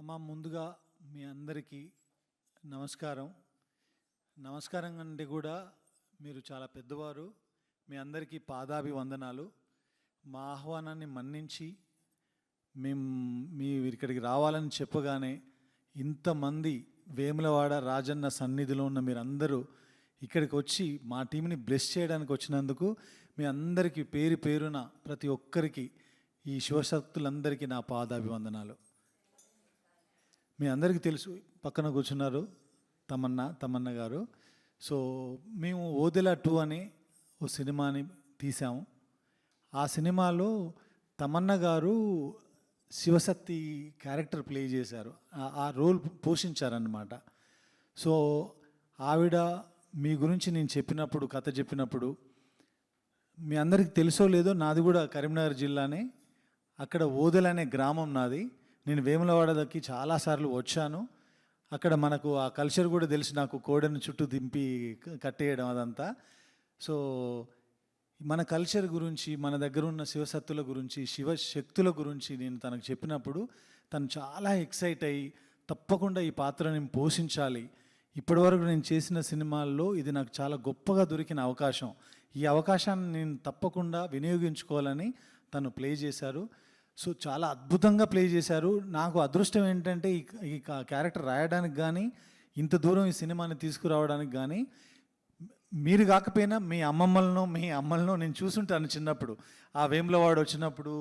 ముందుగా మీ అందరికీ నమస్కారం. నమస్కారం అంటే కూడా మీరు చాలా పెద్దవారు. మీ అందరికీ పాదాభివందనాలు. మా ఆహ్వానాన్ని మన్నించి మీరు ఇక్కడికి రావాలని చెప్పగానే ఇంతమంది వేములవాడ రాజన్న సన్నిధిలో ఉన్న మీరందరూ ఇక్కడికి వచ్చి మా టీంని బ్లెస్ చేయడానికి వచ్చినందుకు మీ అందరికీ పేరు పేరున ప్రతి ఒక్కరికి ఈ శివశక్తులందరికీ నా పాదాభివందనాలు. మీ అందరికీ తెలుసు, పక్కన కూర్చున్నారు తమన్నా గారు. సో మేము ఓదెలా 2 అనే ఓ సినిమాని తీసాము. ఆ సినిమాలో తమన్నా గారు శివశక్తి క్యారెక్టర్ ప్లే చేశారు, ఆ రోల్ పోషించారన్నమాట. సో ఆవిడ మీ గురించి నేను చెప్పినప్పుడు, కథ చెప్పినప్పుడు, మీ అందరికీ తెలుసో లేదో, నాది కూడా కరీంనగర్ జిల్లానే. అక్కడ ఓదెల అనే గ్రామం నాది. నేను వేములవాడకి చాలాసార్లు వచ్చాను. అక్కడ మనకు ఆ కల్చర్ కూడా తెలిసి, నాకు కోడెను చుట్టూ దింపి కట్టేయడం అదంతా. సో మన కల్చర్ గురించి, మన దగ్గర ఉన్న శివశక్తుల గురించి, శివశక్తుల గురించి నేను తనకు చెప్పినప్పుడు తను చాలా ఎక్సైట్ అయ్యి, తప్పకుండా ఈ పాత్ర నేను పోషించాలి, ఇప్పటివరకు నేను చేసిన సినిమాల్లో ఇది నాకు చాలా గొప్పగా దొరికిన అవకాశం, ఈ అవకాశాన్ని నేను తప్పకుండా వినియోగించుకోవాలని తను ప్లే చేశారు. సో చాలా అద్భుతంగా ప్లే చేశారు. నాకు అదృష్టం ఏంటంటే ఈ క్యారెక్టర్ రాయడానికి కానీ, ఇంత దూరం ఈ సినిమాని తీసుకురావడానికి కానీ, మీరు కాకపోయినా మీ అమ్మలను నేను చూసుంటాను చిన్నప్పుడు. ఆ వేములవాడ వచ్చినప్పుడు,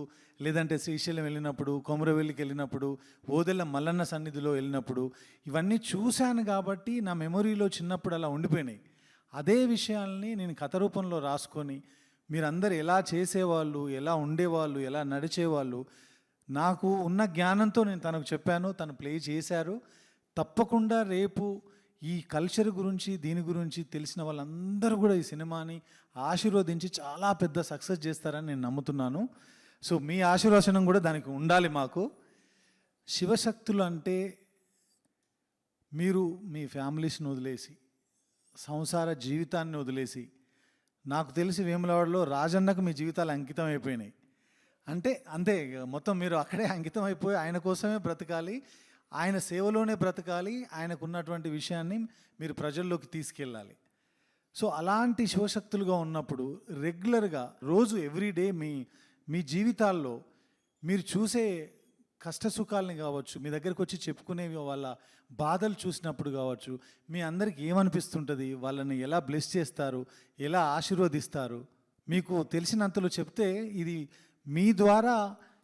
లేదంటే శ్రీశైలం వెళ్ళినప్పుడు, కొమరవెల్లికి వెళ్ళినప్పుడు, ఓదెల మల్లన్న సన్నిధిలో వెళ్ళినప్పుడు ఇవన్నీ చూశాను కాబట్టి నా మెమొరీలో చిన్నప్పుడు అలా ఉండిపోయినాయి. అదే విషయాల్ని నేను కథ రూపంలో రాసుకొని, మీరందరూ ఎలా చేసేవాళ్ళు, ఎలా ఉండేవాళ్ళు, ఎలా నడిచేవాళ్ళు, నాకు ఉన్న జ్ఞానంతో నేను తనకు చెప్పాను, తను ప్లే చేశారు. తప్పకుండా రేపు ఈ కల్చర్ గురించి, దీని గురించి తెలిసిన వాళ్ళందరూ కూడా ఈ సినిమాని ఆశీర్వదించి చాలా పెద్ద సక్సెస్ చేస్తారని నేను నమ్ముతున్నాను. సో మీ ఆశీర్వచనం కూడా దానికి ఉండాలి మాకు. శివశక్తులు అంటే మీరు మీ ఫ్యామిలీస్ని వదిలేసి, సంసార జీవితాన్ని వదిలేసి, నాకు తెలిసి వేములవాడలో రాజన్నకు మీ జీవితాలు అంకితం అయిపోయినాయి. అంతే మొత్తం మీరు అక్కడే అంకితం అయిపోయి ఆయన కోసమే బ్రతకాలి, ఆయన సేవలోనే బ్రతకాలి, ఆయనకు ఉన్నటువంటి విషయాన్ని మీరు ప్రజల్లోకి తీసుకెళ్ళాలి. సో అలాంటి శివశక్తులుగా ఉన్నప్పుడు రెగ్యులర్గా రోజు ఎవ్రీడే మీ జీవితాల్లో మీరు చూసే కష్టసుఖాలని కావచ్చు, మీ దగ్గరకు వచ్చి చెప్పుకునేవి వాళ్ళ బాధలు చూసినప్పుడు కావచ్చు, మీ అందరికి ఏమనిపిస్తుంటుంది, వాళ్ళని ఎలా బ్లెస్ చేస్తారు, ఎలా ఆశీర్వదిస్తారు, మీకు తెలిసినంతలో చెప్తే ఇది మీ ద్వారా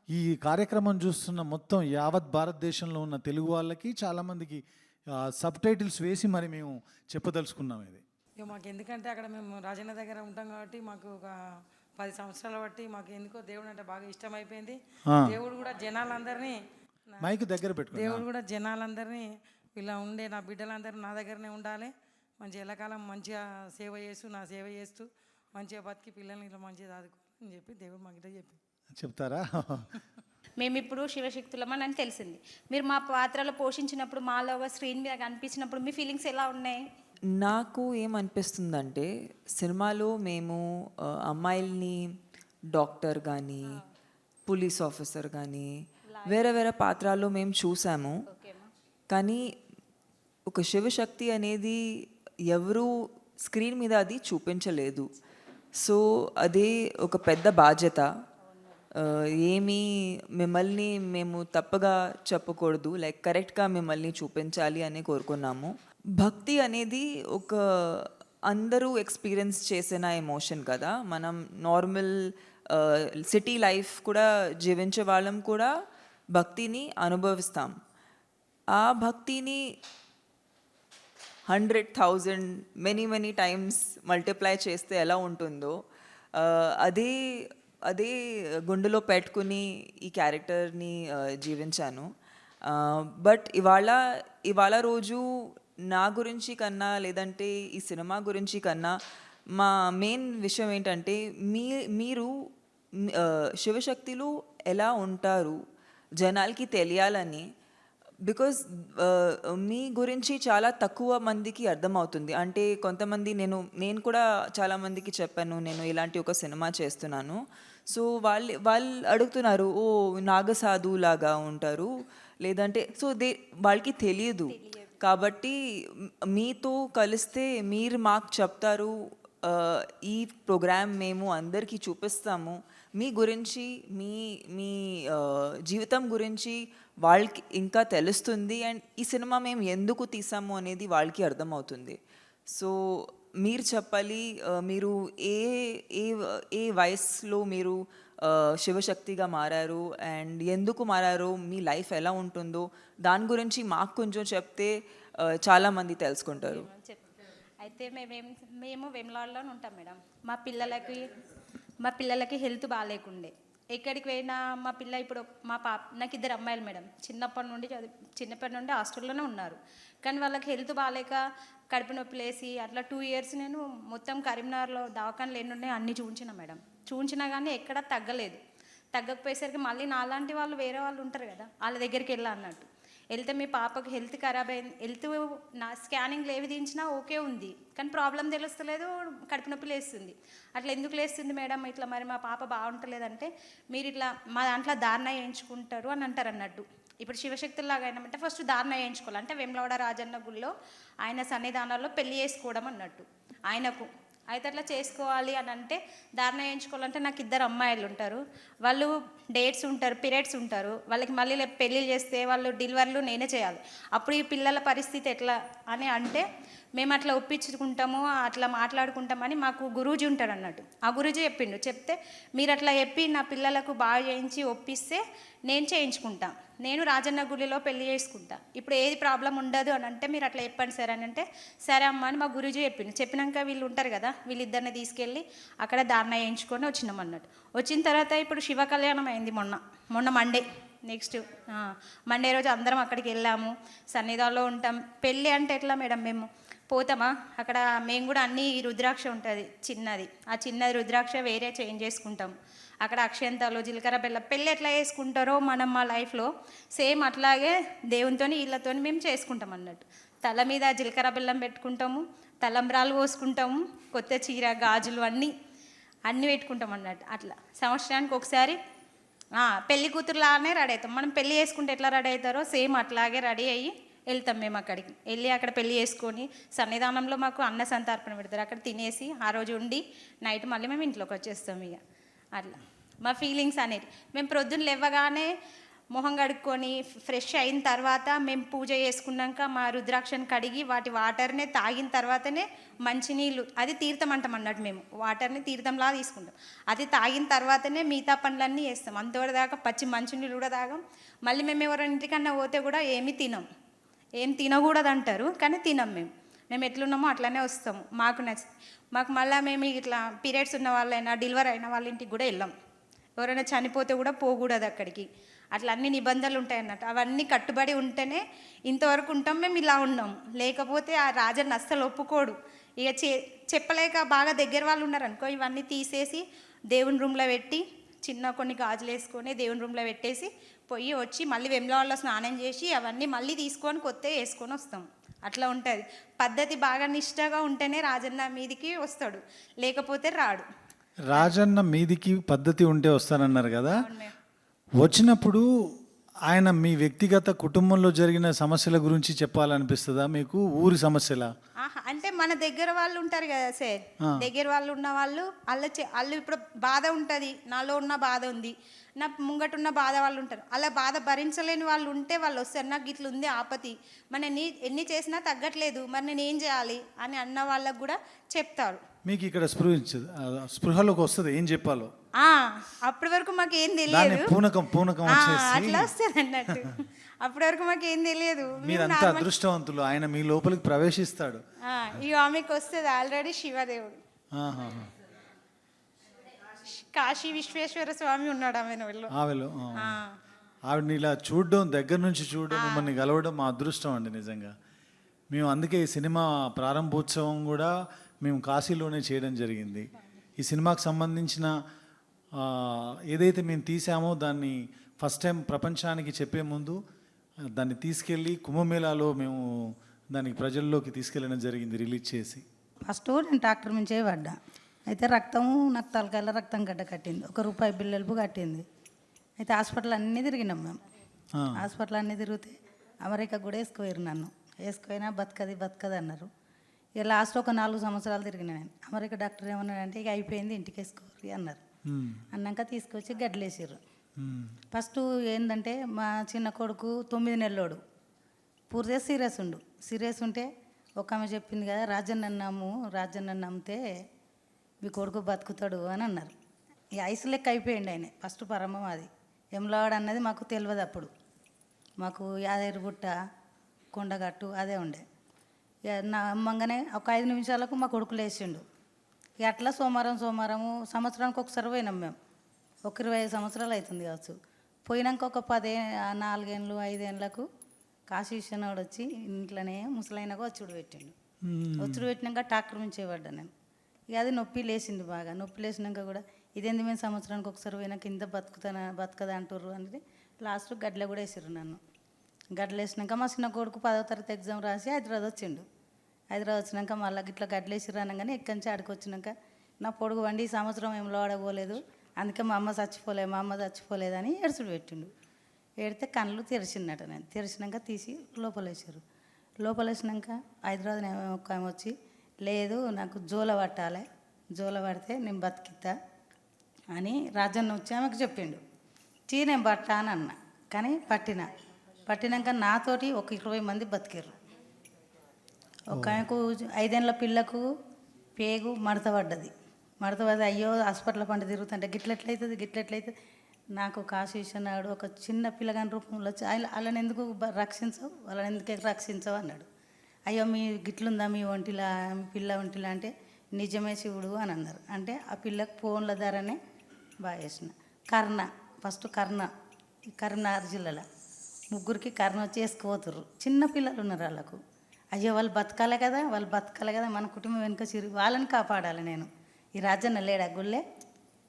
ఈ కార్యక్రమం చూస్తున్న మొత్తం యావత్ భారతదేశంలో ఉన్న తెలుగు వాళ్ళకి చాలామందికి సబ్ టైటిల్స్ వేసి మరి మేము చెప్పదలుచుకున్నాం. ఇది మాకు ఎందుకంటే అక్కడ మేము రాజన్న దగ్గర ఉంటాం కాబట్టి మాకు ఒక 10 సంవత్సరాల బట్టి మాకు ఎందుకో దేవుడు అంటే బాగా ఇష్టం అయిపోయింది. దేవుడు కూడా జనాలందరినీ మైక్ దగ్గర పెట్టు. దేవుడు కూడా జనాలందరినీ ఇలా ఉండే నా బిడ్డలందరూ నా దగ్గరనే ఉండాలి, మంచి ఎల్లకాలం మంచిగా సేవ చేస్తూ మంచిగా బతికి పిల్లల్ని ఇలా మంచిగా చదువుకోవాలని చెప్పి దేవుడు మాకు ఇట్లా చెప్తారా? మేము ఇప్పుడు శివశక్తులమని అని తెలిసింది. మీరు మా పాత్రలో పోషించినప్పుడు, మాలో స్క్రీన్ మీద కనిపించినప్పుడు మీ ఫీలింగ్స్ ఎలా ఉన్నాయి? నాకు ఏమనిపిస్తుందంటే, సినిమాలో మేము అమ్మాయిల్ని డాక్టర్ కానీ, పోలీస్ ఆఫీసర్ కానీ, వేరే పాత్రల్లో మేము చూసాము. కానీ ఒక శివశక్తి అనేది ఎవరు స్క్రీన్ మీద అది చూపించలేదు. సో అదే ఒక పెద్ద బాధ్యత. మిమ్మల్ని మేము తప్పగా చెప్పకూడదు, కరెక్ట్గా మిమ్మల్ని చూపించాలి అని కోరుకున్నాము. భక్తి అనేది ఒక అందరూ ఎక్స్పీరియన్స్ చేసిన ఎమోషన్ కదా. మనం నార్మల్ సిటీ లైఫ్ కూడా జీవించే వాళ్ళం కూడా భక్తిని అనుభవిస్తాం. ఆ భక్తిని 100,000 మెనీ టైమ్స్ మల్టిప్లై చేస్తే ఎలా ఉంటుందో అదే గుండెలో పెట్టుకుని ఈ క్యారెక్టర్ని జీవించాను. బట్ ఇవాళ రోజు నా గురించి కన్నా, లేదంటే ఈ సినిమా గురించి కన్నా, మా మెయిన్ విషయం ఏంటంటే మీరు శివశక్తులు ఎలా ఉంటారు జనాలకి తెలియాలని. బికాజ్ మీ గురించి చాలా తక్కువ మందికి అర్థమవుతుంది. అంటే కొంతమంది నేను కూడా చాలామందికి చెప్పాను, నేను ఇలాంటి ఒక సినిమా చేస్తున్నాను. సో వాళ్ళు అడుగుతున్నారు, ఓ నాగసాధు లాగా ఉంటారు, లేదంటే సో వాళ్ళకి తెలియదు. కాబట్టి మీతో కలిస్తే మీరు మాకు చెప్తారు, ఈ ప్రోగ్రామ్ మేము అందరికీ చూపిస్తాము, మీ గురించి మీ మీ జీవితం గురించి వాళ్ళకి ఇంకా తెలుస్తుంది, అండ్ ఈ సినిమా మేము ఎందుకు తీసాము అనేది వాళ్ళకి అర్థమవుతుంది. సో మీరు చెప్పాలి, మీరు ఏ ఏ ఏ వయసులో మీరు శివశక్తిగా మారారు అండ్ ఎందుకు మారారు, మీ లైఫ్ ఎలా ఉంటుందో దాని గురించి మాకు కొంచెం చెప్తే చాలామంది తెలుసుకుంటారు. అయితే మేము వేములవాడలోనే ఉంటాం మేడం. మా పిల్లలకి హెల్త్ బాగాలేకుండే, ఎక్కడికి పోయినా మా పిల్ల ఇప్పుడు నాకు 2 అమ్మాయిలు మేడం. చిన్నప్పటి నుండి హాస్టల్లోనే ఉన్నారు. కానీ వాళ్ళకి హెల్త్ బాగాలేక కడుపు నొప్పి లేసి అట్లా 2 years నేను మొత్తం కరీంనగర్లో దవాఖానలు ఎన్ని ఉన్నాయో అన్నీ చూపించిన మేడం. చూపించినా కానీ ఎక్కడా తగ్గలేదు. తగ్గకపోయేసరికి మళ్ళీ నాలాంటి వాళ్ళు వేరే వాళ్ళు ఉంటారు కదా, వాళ్ళ దగ్గరికి వెళ్ళా అన్నట్టు. వెళ్తే మీ పాపకు హెల్త్ ఖరాబ్ అయింది, నా స్కానింగ్లు ఏవి తీయించినా ఓకే ఉంది, కానీ ప్రాబ్లం తెలుస్తలేదు, కడుపు నొప్పి లేస్తుంది. అట్లా ఎందుకు లేస్తుంది మేడం, ఇట్లా మరి మా పాప బాగుంటలేదంటే మీరు ఇట్లా మా దాంట్లో ధారణ వేయించుకుంటారు అని అంటారు అన్నట్టు. ఇప్పుడు శివశక్తుల్లాగా అయినామంటే ఫస్ట్ ధారణ వేయించుకోవాలి. అంటే వేములవాడ రాజన్న గుళ్ళో ఆయన సన్నిధానాల్లో పెళ్లి చేసుకోవడం అన్నట్టు ఆయనకు. అయితే అట్లా చేసుకోవాలి అని అంటే ధారణ వేయించుకోవాలంటే నాకు 2 అమ్మాయిలు ఉంటారు, వాళ్ళు డేట్స్ ఉంటారు, పీరియడ్స్ ఉంటారు, వాళ్ళకి మళ్ళీ పెళ్ళిళ్ళు చేస్తే వాళ్ళు డెలివరీలు నేనే చేయాలి. అప్పుడు ఈ పిల్లల పరిస్థితి ఎట్లా అని అంటే మేము అట్లా ఒప్పించుకుంటాము, అట్లా మాట్లాడుకుంటామని మాకు గురూజీ ఉంటాడు అన్నట్టు. ఆ గురూజీ చెప్తే మీరు అట్లా చెప్పి నా పిల్లలకు బాగా చేయించి ఒప్పిస్తే నేను చేయించుకుంటా, నేను రాజన్న గుడిలో పెళ్లి చేసుకుంటా, ఇప్పుడు ఏది ప్రాబ్లం ఉండదు అని అంటే మీరు అట్లా చెప్పండి సార్ అని అంటే సరే అమ్మ అని మా గురూజీ చెప్పినాక వీళ్ళు ఉంటారు కదా, వీళ్ళిద్దరిని తీసుకెళ్ళి అక్కడ ధారణ వేయించుకొని వచ్చినాం అన్నట్టు. వచ్చిన తర్వాత ఇప్పుడు శివ కళ్యాణం అయింది మొన్న మండే. నెక్స్ట్ మండే రోజు అందరం అక్కడికి వెళ్ళాము, సన్నిధానంలో ఉంటాం. పెళ్ళి అంటే ఎట్లా మేడం, మేము పోతామా అక్కడ, మేము కూడా అన్ని రుద్రాక్ష ఉంటుంది చిన్నది, ఆ చిన్నది రుద్రాక్ష వేరే చేంజ్ చేసుకుంటాం. అక్కడ అక్షంతాలు, జీలకర్ర బెల్లం పెళ్ళి ఎట్లా చేసుకుంటారో మనం మా లైఫ్లో సేమ్ అట్లాగే దేవునితో వీళ్ళతో మేము చేసుకుంటాం అన్నట్టు. తల మీద జీలకర్ర బెల్లం పెట్టుకుంటాము, తలంబ్రాలు పోసుకుంటాము, కొత్త చీర గాజులు అన్నీ పెట్టుకుంటాం అన్నట్టు. అట్లా సంవత్సరానికి ఒకసారి పెళ్లి కూతురులానే రెడీ అవుతాం. మనం పెళ్ళి చేసుకుంటే ఎట్లా రెడీ అవుతారో సేమ్ అట్లాగే రెడీ అయ్యి వెళ్తాం. మేము అక్కడికి వెళ్ళి అక్కడ పెళ్ళి చేసుకొని సన్నిధానంలో మాకు అన్న సంతర్పణ పెడతారు, అక్కడ తినేసి ఆ రోజు ఉండి నైట్ మళ్ళీ మేము ఇంట్లోకి వచ్చేస్తాం. ఇక అట్లా మా ఫీలింగ్స్ అనేది మేము ప్రొద్దున లేవగానే మొహం కడుక్కొని ఫ్రెష్ అయిన తర్వాత మేము పూజ చేసుకున్నాక మా రుద్రాక్షను కడిగి వాటి వాటర్నే తాగిన తర్వాతనే మంచినీళ్ళు, అది తీర్థం అంటాం అన్నట్టు. మేము వాటర్ని తీర్థంలా తీసుకుంటాం, అది తాగిన తర్వాతనే మిగతా పనులన్నీ చేస్తాం. అంతవరదాకా పచ్చి మంచినీళ్ళు కూడా తాగం. మళ్ళీ మేము ఎవరైనా ఇంటికన్నా పోతే కూడా ఏమీ తినం, ఏం తినకూడదు అంటారు కానీ తినం. మేము ఎట్లున్నామో అట్లానే వస్తాము, మాకు మళ్ళీ మేము ఇట్లా పీరియడ్స్ ఉన్న వాళ్ళైనా డెలివరీ అయిన వాళ్ళ ఇంటికి కూడా వెళ్ళాం. ఎవరైనా చనిపోతే కూడా పోకూడదు అక్కడికి, అట్లా అన్ని నిబంధనలు ఉంటాయి అన్నట్టు. అవన్నీ కట్టుబడి ఉంటేనే ఇంతవరకు ఉంటాం. మేము ఇలా ఉన్నాం, లేకపోతే ఆ రాజన్న అస్సలు ఒప్పుకోడు. ఇక చెప్పలేక బాగా దగ్గర వాళ్ళు ఉన్నారనుకో, ఇవన్నీ తీసేసి దేవుని రూమ్లో పెట్టి చిన్న కొన్ని గాజులు వేసుకొని దేవుని రూమ్లో పెట్టేసి పోయి వచ్చి మళ్ళీ వేములవాడలో స్నానం చేసి అవన్నీ మళ్ళీ తీసుకొని కొత్తగా వేసుకొని వస్తాం. అట్లా ఉంటుంది పద్ధతి. బాగా నిష్టగా ఉంటేనే రాజన్న మీదికి వస్తాడు, లేకపోతే రాడు. రాజన్న మీదికి పద్ధతి ఉంటే వస్తానన్నారు కదా, వచ్చినప్పుడు ఆయన మీ వ్యక్తిగత కుటుంబంలో జరిగిన సమస్యల గురించి చెప్పాలనిపిస్తుందా మీకు, ఊరి సమస్యల? అంటే మన దగ్గర వాళ్ళు ఉంటారు కదా సార్, దగ్గర వాళ్ళు ఉన్న వాళ్ళు వాళ్ళు ఇప్పుడు బాధ ఉంటుంది, నాలో ఉన్న బాధ ఉంది, నా ముంగటున్న బాధ వాళ్ళు ఉంటారు, అలా బాధ భరించలేని వాళ్ళు ఉంటే వాళ్ళు వస్తారు. నాకు ఇట్లా ఉంది ఆపతి, మరి ఎన్ని చేసినా తగ్గట్లేదు, మరి నేను ఏం చేయాలి అని అన్న వాళ్ళకు కూడా చెప్తారు. మీకు ఇక్కడ స్పృహలోకి వస్తుంది ఏం చెప్పాలో, అప్పటి వరకు మాకు ఏం తెలియదు, పూనకం అట్లా వస్తుంది అన్నట్టు. అప్పటి వరకు మాకు ఏం తెలియదు. మీరంతా అదృష్టవంతులు, ఆయన మీ లోపలికి ప్రవేశిస్తాడు. ఇక ఆమెకు వస్తుంది ఆల్రెడీ శివదేవుడు, కాశీ విశ్వేశ్వర స్వామి ఉన్నాడు ఆమెలో. ఆవిడని ఇలా చూడడం, దగ్గర నుంచి చూడడం, మిమ్మల్ని కలవడం మా అదృష్టం అండి నిజంగా. మేము అందుకే ఈ సినిమా ప్రారంభోత్సవం కూడా మేము కాశీలోనే చేయడం జరిగింది. ఈ సినిమాకు సంబంధించిన ఏదైతే మేము తీసామో దాన్ని ఫస్ట్ టైం ప్రపంచానికి చెప్పే ముందు దాన్ని తీసుకెళ్ళి కుంభమేళాలో మేము దానికి ప్రజల్లోకి తీసుకెళ్ళడం జరిగింది రిలీజ్ చేసి. ఫస్ట్ నేను డాక్టర్ నుంచే పడ్డా, అయితే నాకు తలకాయల రక్తం గడ్డ కట్టింది, ₹1 బిల్లలుపు కట్టింది. అయితే హాస్పిటల్ అన్నీ తిరిగినాం మేము, హాస్పిటల్ అన్నీ తిరిగితే అమెరికా కూడా వేసుకోయారు నన్ను. వేసుకుపోయినా బతకది అన్నారు. ఇక లాస్ట్ ఒక 4 సంవత్సరాలు తిరిగిన నేను. అమెరికా డాక్టర్ ఏమన్నాడంటే ఇక అయిపోయింది ఇంటికి వేసుకోరు అన్నారు. అన్నాక తీసుకొచ్చి గడ్డలేసారు. ఫస్ట్ ఏంటంటే మా చిన్న కొడుకు 9 నెలలోడు పూర్తిగా సీరియస్ ఉంటే ఒక ఆమె చెప్పింది కదా, రాజన్న నమ్మితే మీ కొడుకు బతుకుతాడు అని అన్నారు. ఇక ఐసు లెక్క అయిపోయింది ఆయన. ఫస్ట్ పరమం అది ఎమ్లవాడ అన్నది మాకు తెలియదు అప్పుడు. మాకు యాదగిరిగుట్ట కొండగట్టు అదే ఉండే. ఇక నా అమ్మంగానే ఒక 5 నిమిషాలకు మా కొడుకు లేచిండు. ఇక అట్లా సోమవారం సంవత్సరానికి ఒకసారి పోయినాం మేము. ఒక 25 సంవత్సరాలు అవుతుంది కావచ్చు. పోయినాక ఒక 4 ఏళ్ళు 5 ఏళ్ళకు కాశీశ్వరుడు వచ్చి ఇంట్లోనే ముసలైనగా వచ్చుడు పెట్టినాక డాక్టర్ నుంచి చేయబడ్డా నేను. ఇక అది నొప్పి లేచింది బాగా. నొప్పి లేచినాక కూడా ఇదేంది మేము సంవత్సరానికి ఒకసారి పోయినాక ఇంత బతకదా అంటారు అనేది లాస్ట్ గడ్డలో కూడా వేసారు నన్ను. గడ్డలు వేసినాక మా చిన్న కొడుకు 10వ తరగతి ఎగ్జామ్ రాసి హైదరాబాద్ వచ్చిండు. హైదరాబాద్ వచ్చినాక మళ్ళీ ఇట్లా గడ్డలు వేసిర్రు అనగానే ఇక్కడి నుంచి ఆడికి వచ్చినాక నా పొడుగు వండి ఈ సంవత్సరం ఏం లోడపోలేదు, అందుకే మా అమ్మ చచ్చిపోలేదని ఏడుచుడు పెట్టిండు. ఏడితే కళ్ళు తెరిచిందట. నేను తెరిచినాక తీసి లోపలేసారు. లోపలేసినాక హైదరాబాద్ ఒక ఆమె వచ్చి లేదు నాకు జోల పడితే నేను బతికిద్దా అని రాజన్న వచ్చి ఆమెకు చెప్పిండు. నేను పట్టా అని అన్నా. కానీ పట్టినాక నాతోటి ఒక 20 మంది బతికారు. ఒక ఆమెకు 5 ఏళ్ళ పిల్లకు పేగు మడత పడ్డది. అయ్యో హాస్పిటల్ పంట తిరుగుతుంటే గిట్లెట్లయితుంది. నాకు కాశీశ్వరుడు ఒక చిన్న పిల్లగాని రూపంలో వచ్చి వాళ్ళని ఎందుకు రక్షించవు అన్నాడు. అయ్యో మీ గిట్లుందా మీ ఒంటిలా మీ పిల్ల ఒంటిలా అంటే నిజమే శివుడు అని అన్నారు. అంటే ఆ పిల్లకు ఫోన్ల ధరనే బాగా వేసిన. ఫస్ట్ కరీంనగర్ జిల్లాలో 3 కర్ణ వచ్చి వేసుకుపోతుర్రు. చిన్న పిల్లలు ఉన్నారు వాళ్ళకు. అయ్యో వాళ్ళు బతకాలి కదా మన కుటుంబం వెనుక వాళ్ళని కాపాడాలి నేను. ఈ రాజన్న లేడా గుళ్ళే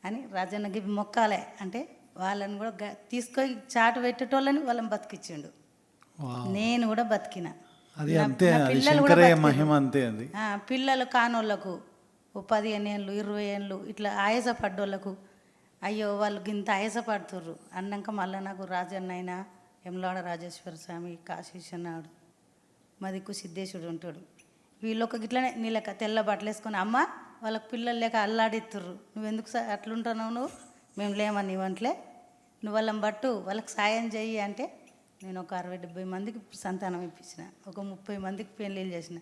అని రాజన్నకి మొక్కాలే అంటే వాళ్ళని కూడా తీసుకొని చాటు పెట్టేటోళ్ళని వాళ్ళని బతికిచ్చిండు. నేను కూడా బతికిన. పిల్లలు కానోళ్ళకు 15 ఏళ్ళు 20 ఏళ్ళు ఇట్లా ఆయాసపడ్డోళ్ళకు అయ్యో వాళ్ళు ఇంత ఆయాసపడుతుర్రు అన్నాక మళ్ళీ నాకు రాజన్న అయినా యమలాడ రాజేశ్వర స్వామి కాశీశ్వరుడు మా దిక్కు సిద్ధేశ్వరుడు ఉంటాడు. వీళ్ళొక గిట్లనే నీళ్ళక తెల్ల బట్టలు వేసుకొని అమ్మ వాళ్ళకి పిల్లలు లేక అల్లాడిస్తుర్రు, నువ్వెందుకు అట్లుంటున్నావు, మేము లేమని ఇవ్వంట్లే, నువ్వు వాళ్ళని బట్టు వాళ్ళకి సాయం చెయ్యి అంటే నేను ఒక 60-70 మందికి సంతానం ఇప్పించిన, ఒక 30 మందికి పెళ్ళిళ్ళు చేసిన.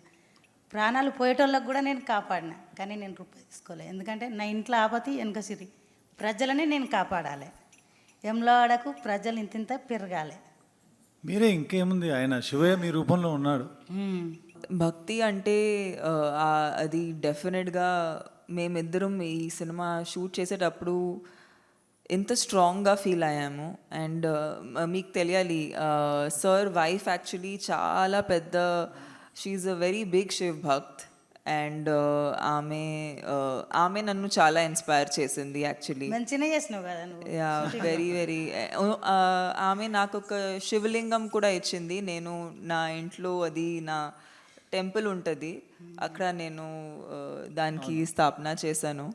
ప్రాణాలు పోయేటోళ్ళకి కూడా నేను కాపాడిన. కానీ నేను రూపాయి తీసుకోలేదు. ఎందుకంటే నా ఇంట్లో ఆపతి వెనుక సిరి ప్రజలని నేను కాపాడాలి. యమలాడకు ప్రజలు ఇంత పెరగాలి. మీరే ఇంకేముంది, ఆయన శివయ్య మీ రూపంలో ఉన్నాడు. భక్తి అంటే అది డెఫినెట్గా మేమిద్దరం ఈ సినిమా షూట్ చేసేటప్పుడు ఎంత స్ట్రాంగ్గా ఫీల్ అయ్యాము. అండ్ మీకు తెలియాలి సార్ వైఫ్ యాక్చువల్లీ చాలా పెద్ద, she a very big Shiv bhakt. And ఆమె నన్ను చాలా ఇన్స్పైర్ చేసింది యాక్చువల్లీ. మంచిగా చేసినావు కదా నువ్వు. యా వెరీ ఆమె నాకు ఒక శివలింగం కూడా ఇచ్చింది. నేను నా ఇంట్లో అది నా టెంపుల్ ఉంటుంది అక్కడ నేను దానికి స్థాపన చేశాను.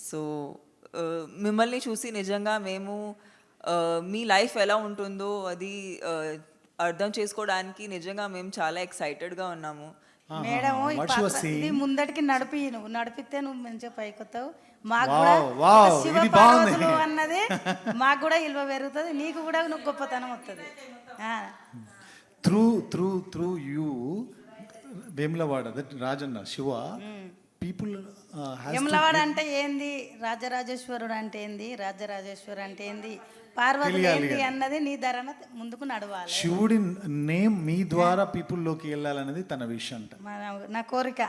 సో మిమ్మల్ని చూసి నిజంగా మేము మీ లైఫ్ ఎలా ఉంటుందో అది అర్థం చేసుకోవడానికి నిజంగా మేము చాలా ఎక్సైటెడ్గా ఉన్నాము. మేడం ఇది ముందటికి నువ్వు నడిపితే నువ్వు మంచిగా పైకొస్తావు. మాకు కూడా శివ పార్వతులు అన్నది మాకు కూడా విలువ పెరుగుతుంది, నీకు కూడా నువ్వు గొప్పతనం వస్తుంది. Through you Vemulawada Rajanna Shiva people Vemulawada అంటే ఏంది, రాజరాజేశ్వరుడు అంటే ఏంది, పార్వతి ఏంది అన్నది నీ ధరన ముందుకు నడవాలి. శివుడి నేమ్ మీ ద్వారా పీపుల్లోకి వెళ్ళాలనేది తన విషయం అంట, నా కోరిక.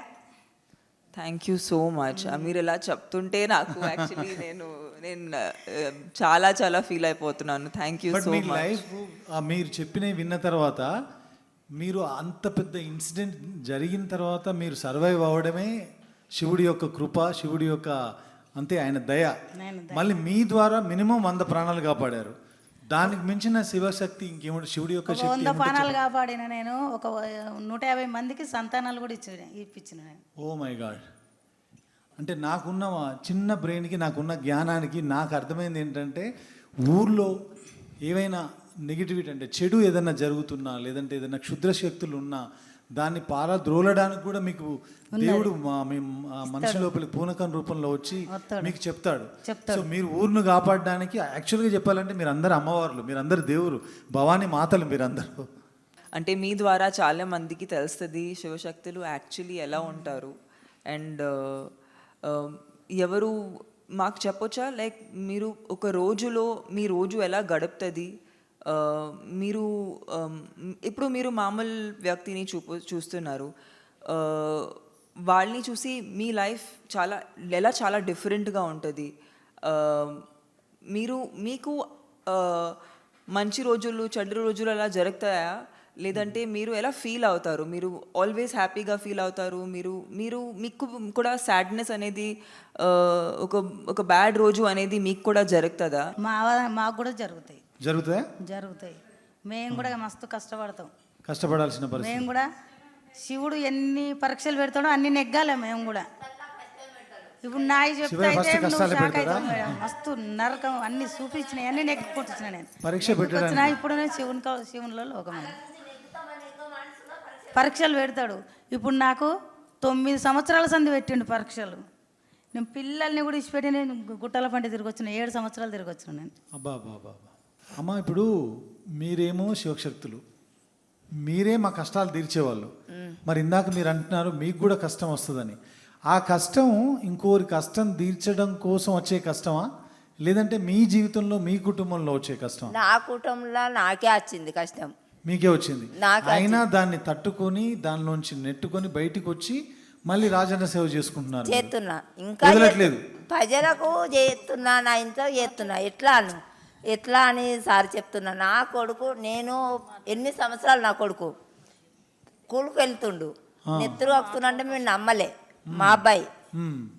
Thank you so much. మీరు ఇలా చెప్తుంటే నాకు యాక్చువల్లీ నేను చాలా చాలా ఫీల్ అయిపోతున్నాను. Thank you so much. Life మీరు చెప్పినవి విన్న తర్వాత, మీరు అంత పెద్ద ఇన్సిడెంట్ జరిగిన తర్వాత మీరు సర్వైవ్ అవ్వడమే శివుడి యొక్క కృప, శివుడి యొక్క అంతే ఆయన దయ. మళ్ళీ మీ ద్వారా మినిమం 100 ప్రాణాలు కాపాడారు. దానికి మించిన శివశక్తి ఇంకేమిటి? శివుడి యొక్క 100 ప్రాణాలు కాపాడిన నేను ఒక 150 మందికి సంతానాలు కూడా ఇప్పించిన నేను. Oh my god. అంటే నాకున్న చిన్న బ్రెయిన్కి నాకున్న జ్ఞానానికి నాకు అర్థమైంది ఏంటంటే, ఊర్లో ఏవైనా నెగిటివిటీ అంటే చెడు ఏదైనా జరుగుతున్నా లేదంటే ఏదైనా క్షుద్ర శక్తులు ఉన్నా దాన్ని పారద్రోలడానికి కూడా మీకు దేవుడు మనిషి లోపలికి పూనకం రూపంలో వచ్చి మీకు చెప్తాడు. సో మీరు ఊరును కాపాడడానికి యాక్చువల్గా చెప్పాలంటే మీరు అందరు అమ్మవార్లు, మీరు అందరు దేవుడు, భవానీ మాతలు మీరందరూ. అంటే మీ ద్వారా చాలా మందికి తెలుస్తుంది శివశక్తులు యాక్చువల్లీ ఎలా ఉంటారు. అండ్ ఎవరు మాకు చెప్పొచ్చా, లైక్ మీరు ఒక రోజులో మీ రోజు ఎలా గడుపుతుంది, మీరు ఇప్పుడు మీరు మామూలు వ్యక్తిని చూస్తున్నారు, వాళ్ళని చూసి మీ లైఫ్ చాలా డిఫరెంట్గా ఉంటుంది. మీకు మంచి రోజులు చెడు రోజులు అలా జరుగుతాయా, లేదంటే మీరు ఎలా ఫీల్ అవుతారు, మీరు ఆల్వేస్ హ్యాపీగా ఫీల్ అవుతారు, మీకు కూడా సాడ్నెస్ అనేది ఒక బ్యాడ్ రోజు అనేది మీకు కూడా జరుగుతుందా? మాకు కూడా జరుగుతాయి. జరుగుతాయి. మేము కూడా మస్తు కష్టపడాల్సిన పరిస్థితి. మేము కూడా శివుడు ఎన్ని పరీక్షలు పెడతాడో అన్ని నెగ్గాలి మేము కూడా. ఇప్పుడు నాయి చెప్తే మేడం మస్తు నరకం అన్ని చూపించినాయి, అన్ని నెగ్గుకొచ్చిన నేను పరీక్ష పెట్టిన ఇప్పుడు శివునిలో లోకమైన పరీక్షలు పెడతాడు. ఇప్పుడు నాకు 9 సంవత్సరాల సంది పెట్టిండు పరీక్షలు. నేను పిల్లల్ని కూడా ఇచ్చిపెట్టి నేను గుట్టల పంట తిరిగి వచ్చిన 7 సంవత్సరాలు తిరిగి వచ్చిన నేను. అబ్బా అమ్మ, ఇప్పుడు మీరేమో శివశక్తులు, మీరే మా కష్టాలు తీర్చేవాళ్ళు. మరి ఇందాక మీరు అంటున్నారు మీకు కూడా కష్టం వస్తుందని. ఆ కష్టం ఇంకోరి కష్టం తీర్చడం కోసం వచ్చే కష్టమా, లేదంటే మీ జీవితంలో మీ కుటుంబంలో వచ్చే కష్టం? నా కుటుంబంలో నాకే వచ్చింది కష్టం. మీకే వచ్చింది. అయినా దాన్ని తట్టుకొని దానిలోంచి నెట్టుకొని బయటికి వచ్చి మళ్ళీ రాజన్న సేవ చేసుకుంటున్నారు. చేస్తున్నా, ఇంకా ప్రజలకు చేస్తున్నా, నా ఇంట్లో చేస్తున్నా. ఎట్లా అని సార్ చెప్తున్నా. నా కొడుకు, నేను 8 సంవత్సరాలు నా కొడుకు స్కూల్కి వెళ్తుండు, నెత్తురు వస్తున్నా అంటే మేము నమ్మలే. మా అబ్బాయి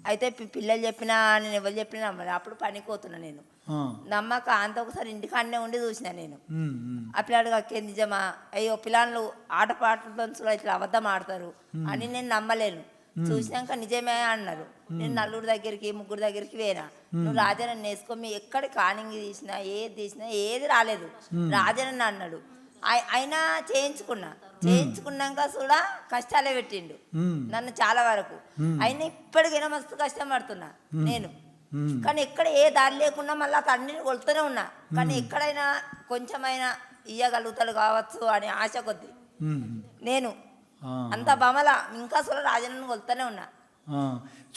అయితే పిల్లలు చెప్పినా, నేను ఎవరు చెప్పినా నమ్మలే. అప్పుడు పనిపోతున్నా నేను, నమ్మక అంత ఒకసారి ఇంటికాడనే ఉండి చూసిన నేను. ఆ పిల్లాడు అక్కే నిజమా, అయ్యో పిల్లలు ఆటపాటలతో ఇట్లా అబద్ధం ఆడతారు అని నేను నమ్మలేను. చూసినాక నిజమే అన్నారు. నేను నలుగురు దగ్గరికి 3 దగ్గరికి పోయినా. నువ్వు రాజన్న వేసుకో, మీ ఎక్కడ కానింగ్ తీసినా ఏది రాలేదు, రాజన్న అన్నాడు. అయినా చేయించుకున్నాక కూడా కష్టాలే పెట్టిండు నన్ను చాలా వరకు. అయినా ఇప్పటికైనా మస్తు కష్టం పడుతున్నా నేను. కానీ ఎక్కడ ఏ దారి లేకుండా మళ్ళీ తండ్రిని కొలుతూనే ఉన్నా. కానీ ఎక్కడైనా కొంచెమైనా ఇయ్యగలుగుతాడు కావచ్చు అని ఆశ కొద్ది నేను అంత బమల ఇంకా అసలు రాజన్నను కొలుతూనే ఉన్నా.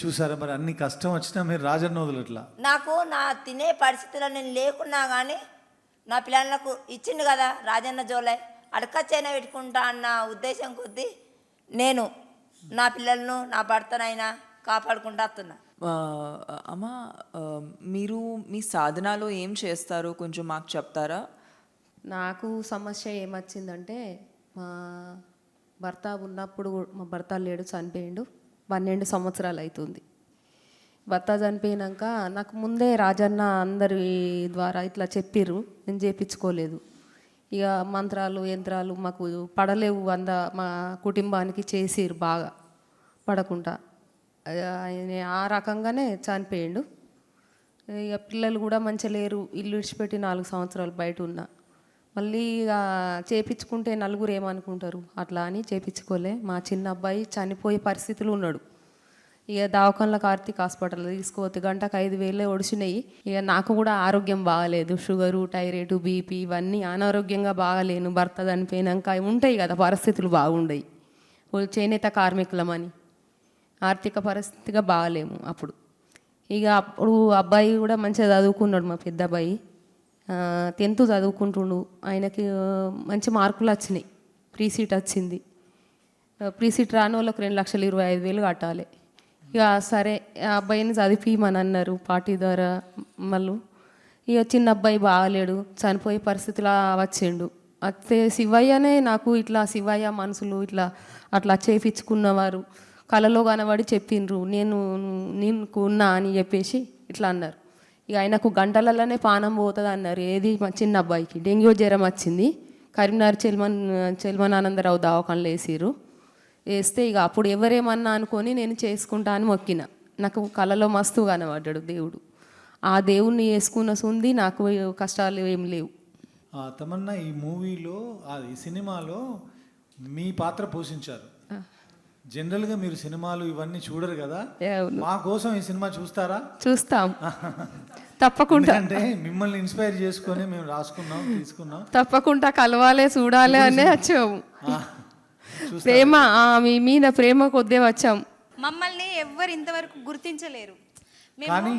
చూసారా మరి, అన్ని కష్టం వచ్చినా మీరు రాజన్న వదలట్లా. నాకు నా తినే పరిస్థితిలో నేను లేకున్నా కానీ నా పిల్లలకు ఇచ్చిండు కదా రాజన్న జోలై, అడకచ్చైనా పెట్టుకుంటా అన్న ఉద్దేశం కొద్దీ నేను నా పిల్లలను నా భర్తనైనా కాపాడుకుంటా వస్తున్నా. అమ్మ, మీరు మీ సాధనలో ఏం చేస్తారో కొంచెం మాకు చెప్తారా? నాకు సమస్య ఏమొచ్చిందంటే, మా భర్త ఉన్నప్పుడు, మా భర్త లేడు, చనిపోయిండు. 12 సంవత్సరాలు అవుతుంది. భర్త చనిపోయినాక నాకు ముందే రాజన్న అందరి ద్వారా ఇట్లా చెప్పిర్రు, నేను చేయించుకోలేదు. ఇక మంత్రాలు యంత్రాలు మాకు పడలేవు, మా కుటుంబానికి చేసిర్రు బాగా పడకుండా. ఆయన ఆ రకంగానే చనిపోయిండు. ఇక పిల్లలు కూడా మంచిగా లేరు, ఇల్లు విడిచిపెట్టి 4 సంవత్సరాలు బయట ఉన్నా. మళ్ళీ ఇక చేయించుకుంటే నలుగురు ఏమనుకుంటారు అట్లా అని చేయించుకోలే. మా చిన్న అబ్బాయి చనిపోయే పరిస్థితులు ఉన్నాడు. ఇక దవాఖానలో కార్తీక్ హాస్పిటల్ తీసుకోవద్దు, గంటకు 5,000 ఒడిచినాయి. ఇక నాకు కూడా ఆరోగ్యం బాగాలేదు, షుగరు, థైరాయిడ్, బీపీ ఇవన్నీ అనారోగ్యంగా బాగాలేను. భర్త చనిపోయినాక ఉంటాయి కదా పరిస్థితులు బాగుండయి. చేనేత కార్మికులమని ఆర్థిక పరిస్థితిగా బాగాలేము అప్పుడు. ఇక అప్పుడు అబ్బాయి కూడా మంచిగా చదువుకున్నాడు, మా పెద్ద అబ్బాయి 10th చదువుకుంటుండు. ఆయనకి మంచి మార్కులు వచ్చినాయి, ప్రీ సీట్ వచ్చింది. ప్రీ సీట్ రాని వాళ్ళకి 2,25,000 కట్టాలి. ఇక సరే ఆ అబ్బాయిని చదివిమని అన్నారు పార్టీ ద్వారా. మళ్ళీ ఇక చిన్న అబ్బాయి బాగాలేడు, చనిపోయే పరిస్థితిలో వచ్చిండు. అయితే శివయ్యనే నాకు ఇట్లా శివయ్య మనుషులు ఇట్లా అట్లా చేయించుకున్నవారు కళలో కనబడి చెప్పిండ్రు, నీకు ఉన్నా అని చెప్పేసి ఇట్లా అన్నారు. ఇక ఆయనకు గంటలలోనే పానం పోతుంది అన్నారు. ఏది మా చిన్న అబ్బాయికి డెంగ్యూ జ్వరం వచ్చింది. కరీంనగర్ చెల్మన్ ఆనందరావు దవాఖానలో వేస్తే ఇక అప్పుడు ఎవరేమన్నా అనుకొని నేను చేసుకుంటా అని మొక్కిన. నాకు కళలో మస్తు కనబడ్డాడు దేవుడు. ఆ దేవుణ్ణి వేసుకున్న సుంది నాకు కష్టాలు ఏం లేవు. తమన్నా ఈ మూవీలో ఈ సినిమాలో మీ పాత్ర పోషించారు. జనరల్గా మీరు సినిమాలు ఇవన్నీ చూడరు కదా, అవును. మా కోసం ఈ సినిమా చూస్తారా? చూస్తాం తప్పకుండా. అంటే మిమ్మల్ని ఇన్స్పైర్ చేసుకొని మేము రాసుకున్నాం, తీసుకున్నాం. తప్పకుండా కలవాలి, చూడాలి అనే వచ్చాము. ప్రేమ, మీ మీద ప్రేమ కొద్దే వచ్చాం. మమ్మల్ని ఎవ్వరు ఇంతవరకు గుర్తించలేరు. కానీ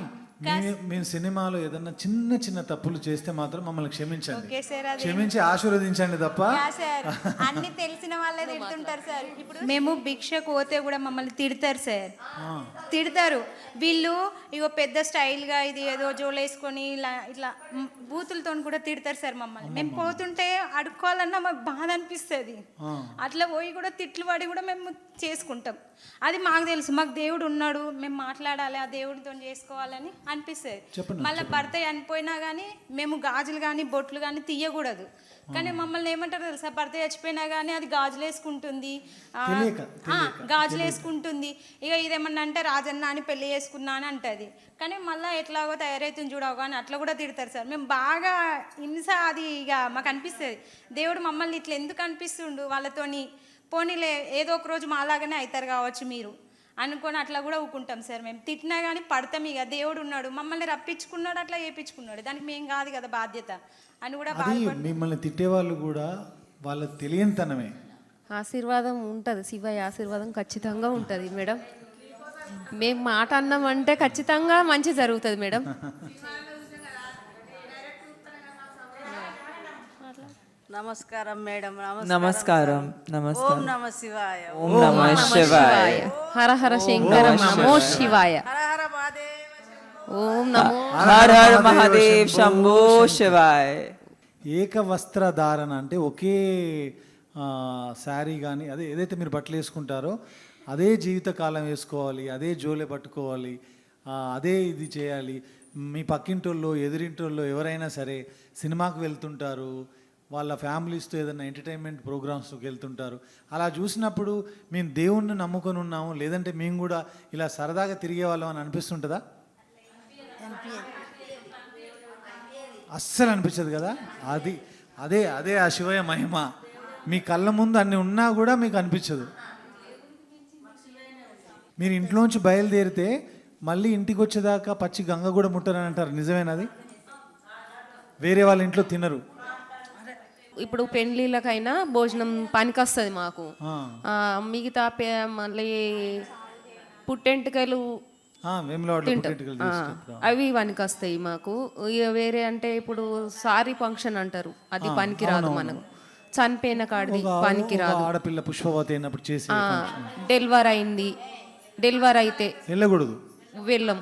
మేము సినిమాలో ఏదన్నా చిన్న చిన్న తప్పులు చేస్తే మాత్రం మమ్మల్ని క్షమించండి, ఓకే సార్, అది క్షమించి ఆశీర్వదించండి తప్ప. సార్ అన్ని తెలిసిన వాళ్ళే తిడుతుంటారు సార్. ఇప్పుడు మేము భిక్షకు పోతే కూడా మమ్మల్ని తిడతారు సార్, తిడతారు. వీళ్ళు ఇగో పెద్ద స్టైల్గా ఇది ఏదో జోలేసుకొని ఇలా ఇట్లా బూతులతో కూడా తిడతారు సార్ మమ్మల్ని. మేము పోతుంటే అడుక్కోవాలన్నా మాకు బాధ అనిపిస్తుంది. అట్లా పోయి కూడా తిట్లు పడి కూడా మేము చేసుకుంటాం. అది మాకు తెలుసు, మాకు దేవుడు ఉన్నాడు, మేము మాట్లాడాలి, ఆ దేవుడితో చేసుకోవాలని అనిపిస్తుంది. మళ్ళీ భర్త చనిపోయినా కానీ మేము గాజులు కానీ బొట్లు కానీ తీయకూడదు. కానీ మమ్మల్ని ఏమంటారు తెలుసా, భర్త చచ్చిపోయినా కానీ అది గాజులు వేసుకుంటుంది, గాజులు వేసుకుంటుంది. ఇక ఇదేమన్నా అంటే రాజన్న అని పెళ్లి చేసుకున్నా అని అంటది. కానీ మళ్ళీ ఎట్లాగో తయారవుతుంది చూడవు కానీ అట్లా కూడా తిడతారు సార్. మేము బాగా హింస అది ఇక మాకు అనిపిస్తుంది. దేవుడు మమ్మల్ని ఇట్లా ఎందుకు అనిపిస్తుండు వాళ్ళతోని, పోనీలే ఏదో ఒక రోజు మాలాగానే అవుతారు కావచ్చు మీరు అనుకొని అట్లా కూడా ఊకుంటాం సార్. మేము తిట్టినా కానీ పడతాం, ఇక దేవుడు ఉన్నాడు మమ్మల్ని రప్పించుకున్నాడు, అట్లా చేయించుకున్నాడు, దానికి మేము కాదు కదా బాధ్యత అని కూడా మిమ్మల్ని తిట్టేవాళ్ళు కూడా వాళ్ళ తెలియనితనమే. ఆశీర్వాదం ఉంటుంది, శివయ్య ఆశీర్వాదం ఖచ్చితంగా ఉంటుంది మేడం. మేము మాట అన్నామంటే ఖచ్చితంగా మంచి జరుగుతుంది మేడం. నమస్కారం మేడం. నమస్కారం. ఓం నమ శివాయ. ఓం నమ శివాయ. హర హర శంకర నమో శివాయ. హర హర మహాదేవ. ఓం నమో హర హర మహాదేవ్ శంభో శివాయ. ఏకవస్త్రధారణ అంటే ఒకే శారీ కానీ అదే ఏదైతే మీరు బట్టలు వేసుకుంటారో అదే జీవితకాలం వేసుకోవాలి, అదే జోలే పట్టుకోవాలి, అదే ఇది చేయాలి. మీ పక్కింటోళ్ళు ఎదురింటోళ్ళు ఎవరైనా సరే సినిమాకి వెళ్తుంటారు, వాళ్ళ ఫ్యామిలీస్తో ఏదైనా ఎంటర్టైన్మెంట్ ప్రోగ్రామ్స్కి వెళ్తుంటారు. అలా చూసినప్పుడు మేము దేవుణ్ణి నమ్ముకొని ఉన్నాము, లేదంటే మేము కూడా ఇలా సరదాగా తిరిగే వాళ్ళం అని అనిపిస్తుంటుందా? అస్సలు అనిపించదు కదా. అది అదే అదే ఆ శివయ్య మహిమ. మీ కళ్ళ ముందు అన్ని ఉన్నా కూడా మీకు అనిపించదు. మీరు ఇంట్లోంచి బయలుదేరితే మళ్ళీ ఇంటికి వచ్చేదాకా పచ్చి గంగ కూడా ముట్టరని అంటారు, నిజమేనది? వేరే వాళ్ళ ఇంట్లో తినరు. ఇప్పుడు పెండ్లీలకైనా భోజనం పనికొస్తుంది మాకు. మిగతా మళ్ళీ పుట్టెంటుకలు అవి పనికొస్తాయి మాకు. ఇక వేరే అంటే ఇప్పుడు సారీ ఫంక్షన్ అంటారు, అది పనికిరాదు మనకు. చనిపోయిన కాడిది పనికిరాదు. ఆడపిల్ల పుష్పవతి అయినప్పుడు చేసి డెలివరీ అయింది, డెలివరీ అయితే వెళ్ళకూడదు, వెళ్ళం.